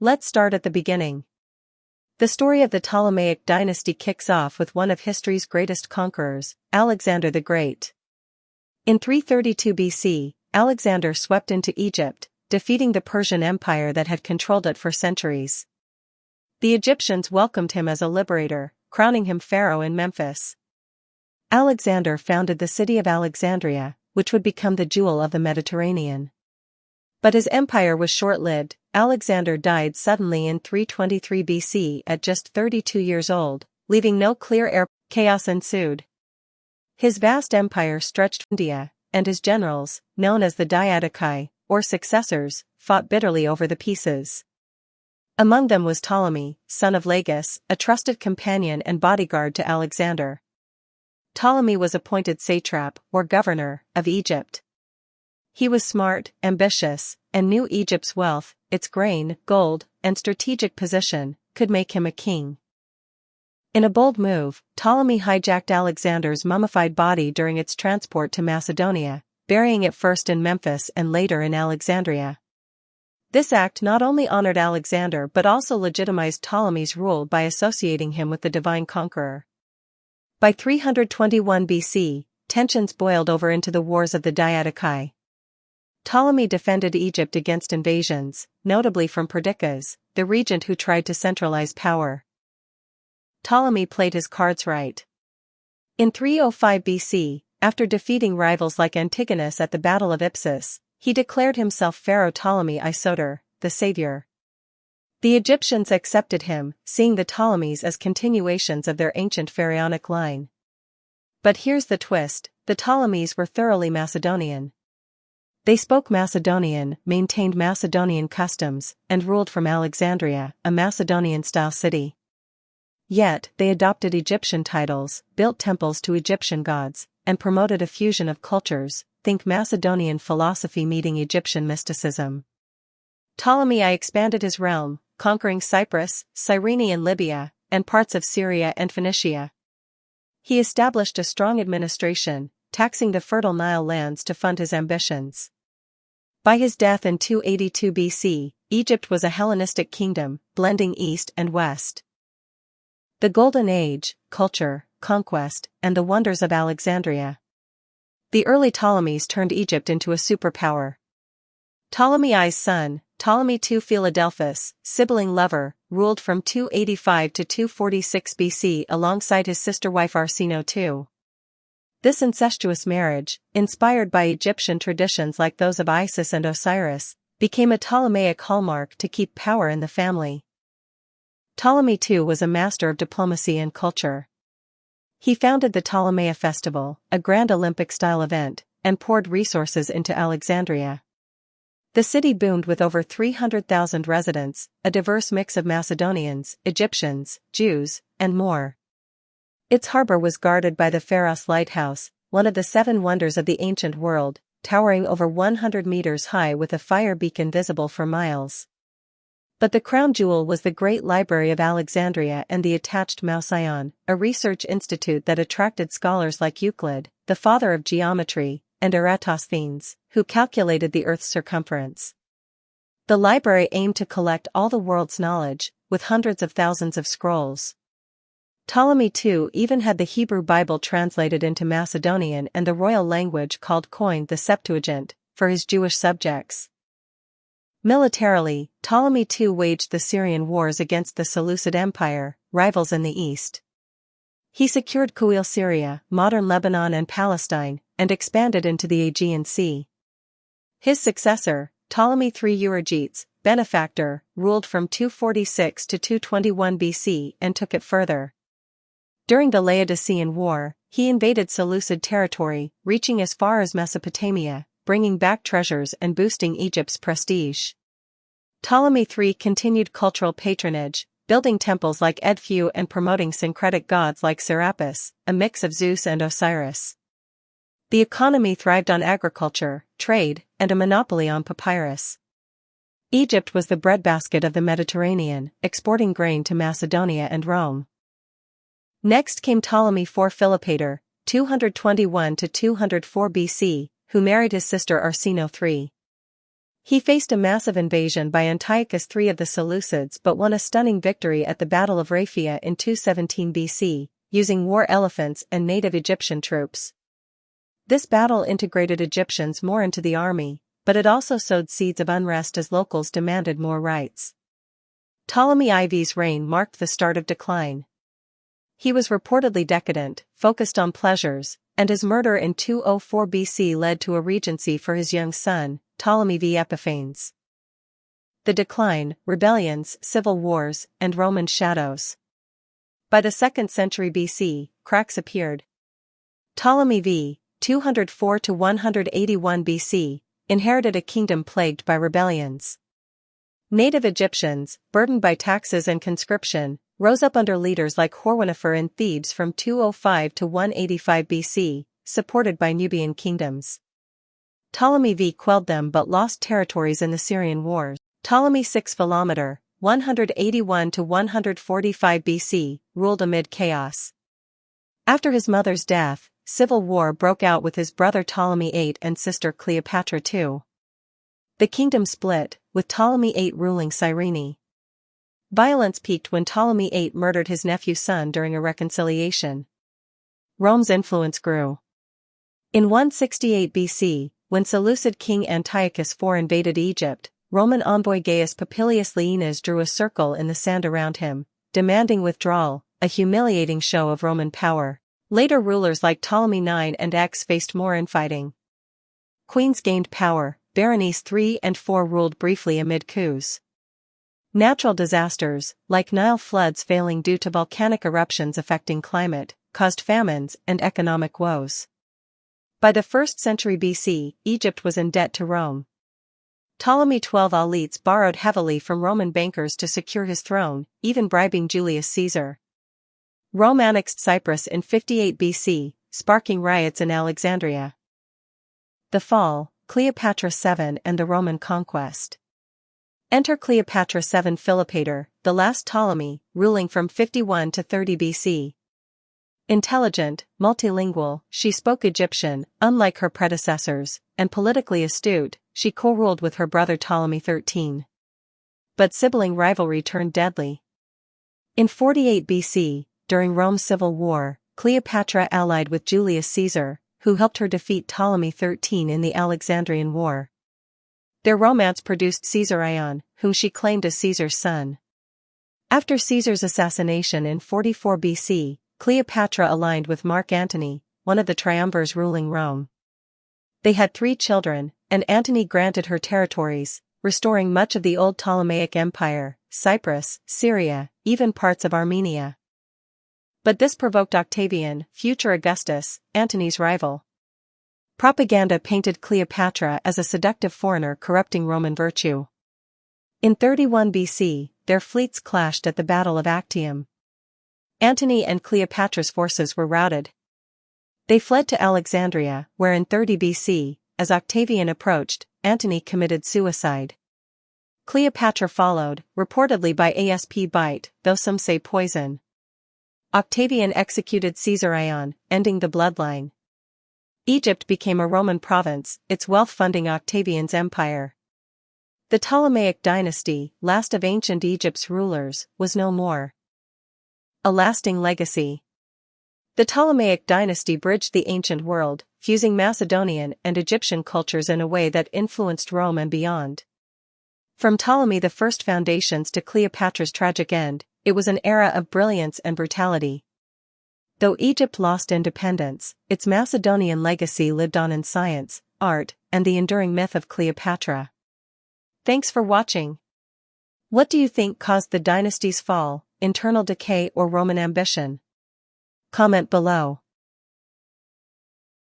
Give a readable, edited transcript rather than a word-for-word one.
Let's start at the beginning. The story of the Ptolemaic dynasty kicks off with one of history's greatest conquerors, Alexander the Great. In 332 BC, Alexander swept into Egypt, defeating the Persian Empire that had controlled it for centuries. The Egyptians welcomed him as a liberator, crowning him pharaoh in Memphis. Alexander founded the city of Alexandria, which would become the jewel of the Mediterranean. But his empire was short-lived. Alexander died suddenly in 323 BC at just 32 years old, leaving no clear heir. Chaos ensued. His vast empire stretched India, and his generals, known as the Diadochi, or successors, fought bitterly over the pieces. Among them was Ptolemy, son of Lagus, a trusted companion and bodyguard to Alexander. Ptolemy was appointed satrap, or governor, of Egypt. He was smart, ambitious, and knew Egypt's wealth, its grain, gold, and strategic position, could make him a king. In a bold move, Ptolemy hijacked Alexander's mummified body during its transport to Macedonia, burying it first in Memphis and later in Alexandria. This act not only honored Alexander but also legitimized Ptolemy's rule by associating him with the divine conqueror. By 321 BC, tensions boiled over into the Wars of the Diadochi. Ptolemy defended Egypt against invasions, notably from Perdiccas, the regent who tried to centralize power. Ptolemy played his cards right. In 305 BC, after defeating rivals like Antigonus at the Battle of Ipsus, he declared himself Pharaoh Ptolemy I Soter, the savior. The Egyptians accepted him, seeing the Ptolemies as continuations of their ancient pharaonic line. But here's the twist: the Ptolemies were thoroughly Macedonian. They spoke Macedonian, maintained Macedonian customs, and ruled from Alexandria, a Macedonian-style city. Yet, they adopted Egyptian titles, built temples to Egyptian gods, and promoted a fusion of cultures. Think Macedonian philosophy meeting Egyptian mysticism. Ptolemy I expanded his realm, conquering Cyprus, Cyrene and Libya, and parts of Syria and Phoenicia. He established a strong administration, taxing the fertile Nile lands to fund his ambitions. By his death in 282 BC, Egypt was a Hellenistic kingdom, blending East and West. The Golden Age, culture, conquest, and the wonders of Alexandria. The early Ptolemies turned Egypt into a superpower. Ptolemy I's son, Ptolemy II Philadelphus, sibling lover, ruled from 285 to 246 BC alongside his sister wife Arsinoe II. This incestuous marriage, inspired by Egyptian traditions like those of Isis and Osiris, became a Ptolemaic hallmark to keep power in the family. Ptolemy II was a master of diplomacy and culture. He founded the Ptolemaic Festival, a grand Olympic-style event, and poured resources into Alexandria. The city boomed with over 300,000 residents, a diverse mix of Macedonians, Egyptians, Jews, and more. Its harbor was guarded by the Pharos Lighthouse, one of the 7 wonders of the ancient world, towering over 100 meters high with a fire beacon visible for miles. But the crown jewel was the Great Library of Alexandria and the attached Mouseion, a research institute that attracted scholars like Euclid, the father of geometry, and Eratosthenes, who calculated the Earth's circumference. The library aimed to collect all the world's knowledge, with hundreds of thousands of scrolls. Ptolemy II even had the Hebrew Bible translated into Macedonian and the royal language called Koine, the Septuagint, for his Jewish subjects. Militarily, Ptolemy II waged the Syrian wars against the Seleucid Empire, rivals in the east. He secured Kuil Syria, modern Lebanon and Palestine, and expanded into the Aegean Sea. His successor, Ptolemy III Euergetes, benefactor, ruled from 246 to 221 BC and took it further. During the Laodicean War, he invaded Seleucid territory, reaching as far as Mesopotamia, bringing back treasures and boosting Egypt's prestige. Ptolemy III continued cultural patronage, building temples like Edfu and promoting syncretic gods like Serapis, a mix of Zeus and Osiris. The economy thrived on agriculture, trade, and a monopoly on papyrus. Egypt was the breadbasket of the Mediterranean, exporting grain to Macedonia and Rome. Next came Ptolemy IV Philopator, 221 to 204 BC, who married his sister Arsinoe III. He faced a massive invasion by Antiochus III of the Seleucids but won a stunning victory at the Battle of Raphia in 217 BC, using war elephants and native Egyptian troops. This battle integrated Egyptians more into the army, but it also sowed seeds of unrest as locals demanded more rights. Ptolemy IV's reign marked the start of decline. He was reportedly decadent, focused on pleasures, and his murder in 204 BC led to a regency for his young son, Ptolemy V Epiphanes. The decline, rebellions, civil wars, and Roman shadows. By the 2nd century BC, cracks appeared. Ptolemy V, 204 to 181 BC, inherited a kingdom plagued by rebellions. Native Egyptians, burdened by taxes and conscription, rose up under leaders like Horwenifer in Thebes from 205 to 185 BC, supported by Nubian kingdoms. Ptolemy V quelled them but lost territories in the Syrian wars. Ptolemy VI Philometor, 181 to 145 BC, ruled amid chaos. After his mother's death, civil war broke out with his brother Ptolemy VIII and sister Cleopatra II. The kingdom split, with Ptolemy VIII ruling Cyrene. Violence peaked when Ptolemy VIII murdered his nephew's son during a reconciliation. Rome's influence grew. In 168 BC, when Seleucid king Antiochus IV invaded Egypt, Roman envoy Gaius Popilius Laenas drew a circle in the sand around him, demanding withdrawal, a humiliating show of Roman power. Later rulers like Ptolemy IX and X faced more infighting. Queens gained power. Berenice III and IV ruled briefly amid coups. Natural disasters, like Nile floods failing due to volcanic eruptions affecting climate, caused famines and economic woes. By the 1st century BC, Egypt was in debt to Rome. Ptolemy XII elites borrowed heavily from Roman bankers to secure his throne, even bribing Julius Caesar. Rome annexed Cyprus in 58 BC, sparking riots in Alexandria. The Fall, Cleopatra VII and the Roman conquest. Enter Cleopatra VII Philopator, the last Ptolemy, ruling from 51 to 30 BC. Intelligent, multilingual, she spoke Egyptian, unlike her predecessors, and politically astute, she co-ruled with her brother Ptolemy XIII. But sibling rivalry turned deadly. In 48 BC, during Rome's civil war, Cleopatra allied with Julius Caesar, who helped her defeat Ptolemy XIII in the Alexandrian War. Their romance produced Caesar Ion, whom she claimed as Caesar's son. After Caesar's assassination in 44 BC, Cleopatra aligned with Mark Antony, one of the triumvirs ruling Rome. They had 3 children, and Antony granted her territories, restoring much of the old Ptolemaic Empire, Cyprus, Syria, even parts of Armenia. But this provoked Octavian, future Augustus, Antony's rival. Propaganda painted Cleopatra as a seductive foreigner corrupting Roman virtue. In 31 BC, their fleets clashed at the Battle of Actium. Antony and Cleopatra's forces were routed. They fled to Alexandria, where in 30 BC, as Octavian approached, Antony committed suicide. Cleopatra followed, reportedly by asp bite, though some say poison. Octavian executed Caesar Ion, ending the bloodline. Egypt became a Roman province, its wealth funding Octavian's empire. The Ptolemaic dynasty, last of ancient Egypt's rulers, was no more. A lasting legacy. The Ptolemaic dynasty bridged the ancient world, fusing Macedonian and Egyptian cultures in a way that influenced Rome and beyond. From Ptolemy I's foundations to Cleopatra's tragic end, it was an era of brilliance and brutality. Though Egypt lost independence, its Macedonian legacy lived on in science, art, and the enduring myth of Cleopatra. Thanks for watching. What do you think caused the dynasty's fall, internal decay or Roman ambition? Comment below.